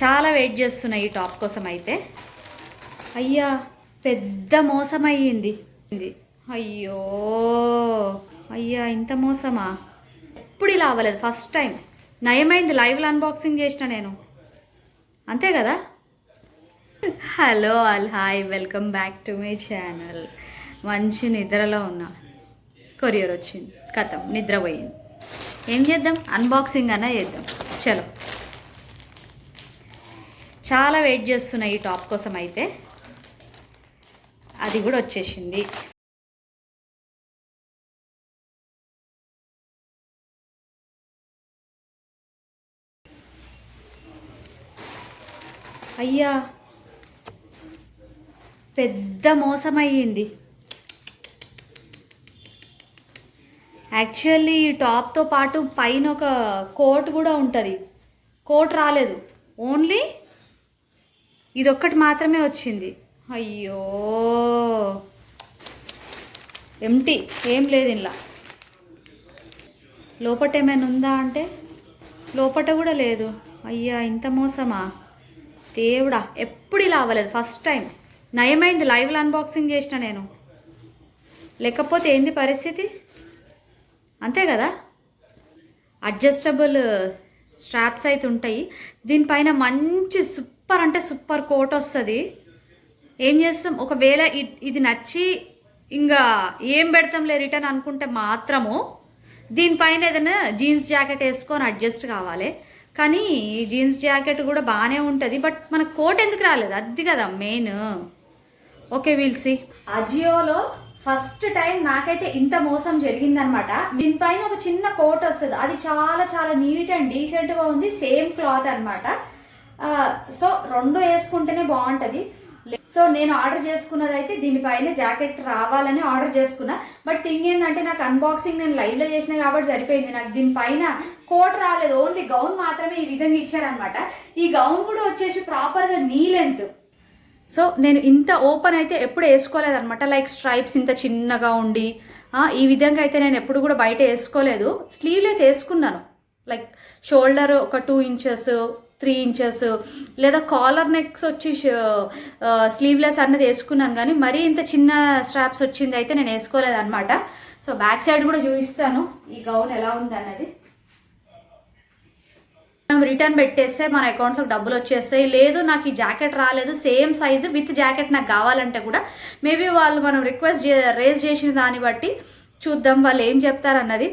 చాలా వెయిట్ చేస్తున్నా ఈ టాప్ కోసం అయితే. అయ్యా పెద్ద మోసం అయ్యింది. అయ్యో అయ్యా ఇంత మోసమా? ఎప్పుడు ఇలా అవ్వలేదు, ఫస్ట్ టైం. నయమైంది లైవ్లో అన్బాక్సింగ్ చేసిన నేను, అంతే కదా. Hello all, hi, welcome back to my channel. మంచి నిద్రలో ఉన్నా, కొరియర్ వచ్చింది, కథం నిద్రపోయింది. ఏం చేద్దాం, అన్బాక్సింగ్ అన్నా చేద్దాం. చలో, చాలా వెయిట్ చేస్తున్నా ఈ టాప్ కోసం అయితే. అది కూడా వచ్చేసింది. అయ్యా పెద్ద మోసం అయ్యింది. యాక్చువల్లీ ఈ టాప్తో పాటు పైన ఒక కోట్ కూడా ఉంటుంది. కోట్ రాలేదు, ఓన్లీ ఇదొక్కటి మాత్రమే వచ్చింది. అయ్యో ఎంటీ, ఏం లేదు ఇలా. లోపట ఏమైనా ఉందా అంటే లోపట కూడా లేదు. అయ్యా ఇంత మోసమా దేవుడా, ఎప్పుడు ఇలా అవ్వలేదు, ఫస్ట్ టైం. నయమైంది లైవ్లో అన్బాక్సింగ్ చేసిన నేను, లేకపోతే ఏంది పరిస్థితి, అంతే కదా. అడ్జస్టబుల్ స్ట్రాప్స్ అయితే ఉంటాయి. దీనిపైన మంచి సూపర్ అంటే సూపర్ కోట్ వస్తుంది. ఏం చేస్తాం, ఒకవేళ ఇది నచ్చి ఇంకా ఏం పెడతాంలే రిటర్న్ అనుకుంటే మాత్రము దీనిపైన ఏదైనా జీన్స్ జాకెట్ వేసుకొని అడ్జస్ట్ కావాలి. కానీ జీన్స్ జాకెట్ కూడా బాగానే ఉంటుంది, బట్ మనకు కోట్ ఎందుకు రాలేదు, అది కదా మెయిన్. Okay, will see. అజియోలో ఫస్ట్ టైం నాకైతే ఇంత మోసం జరిగిందనమాట. దీనిపైన ఒక చిన్న కోట్ వస్తుంది, అది చాలా చాలా నీట్ అండ్ డీసెంట్గా ఉంది, సేమ్ క్లాత్ అనమాట. సో రెండు వేసుకుంటేనే బాగుంటుంది. సో నేను ఆర్డర్ చేసుకున్నది అయితే దీనిపైన జాకెట్ రావాలని ఆర్డర్ చేసుకున్నా. బట్ థింగ్ ఏంటంటే నాకు అన్బాక్సింగ్ నేను లైవ్లో చేసిన కాబట్టి సరిపోయింది. నాకు దీనిపైన కోట్ రాలేదు, ఓన్లీ గౌన్ మాత్రమే ఈ విధంగా ఇచ్చారనమాట. ఈ గౌన్ కూడా వచ్చేసి ప్రాపర్గా నీ లెంత్. సో నేను ఇంత ఓపెన్ అయితే ఎప్పుడు వేసుకోలేదనమాట. లైక్ స్ట్రైప్స్ ఇంత చిన్నగా ఉండి ఈ విధంగా అయితే నేను ఎప్పుడు కూడా బయట వేసుకోలేదు. స్లీవ్లెస్ వేసుకున్నాను, లైక్ షోల్డర్ ఒక 2 ఇంచెస్ 3 ఇంచెస్, లేదా కాలర్ నెక్స్ వచ్చి స్లీవ్లెస్ అన్నది వేసుకున్నాను. కానీ మరీ ఇంత చిన్న స్ట్రాప్స్ వచ్చింది అయితే నేను వేసుకోలేదన్నమాట. సో బ్యాక్ సైడ్ కూడా చూపిస్తాను ఈ గౌన్ ఎలా ఉంది అన్నది. మనం రిటర్న్ పెట్టేస్తే మన అకౌంట్లో డబ్బులు వచ్చేస్తాయి. లేదు నాకు ఈ జాకెట్ రాలేదు, సేమ్ సైజు విత్ జాకెట్ నాకు కావాలంటే కూడా మేబీ వాళ్ళు మనం రిక్వెస్ట్ రేజ్ చేసిన దాన్ని బట్టి చూద్దాం వాళ్ళు ఏం చెప్తారన్నది.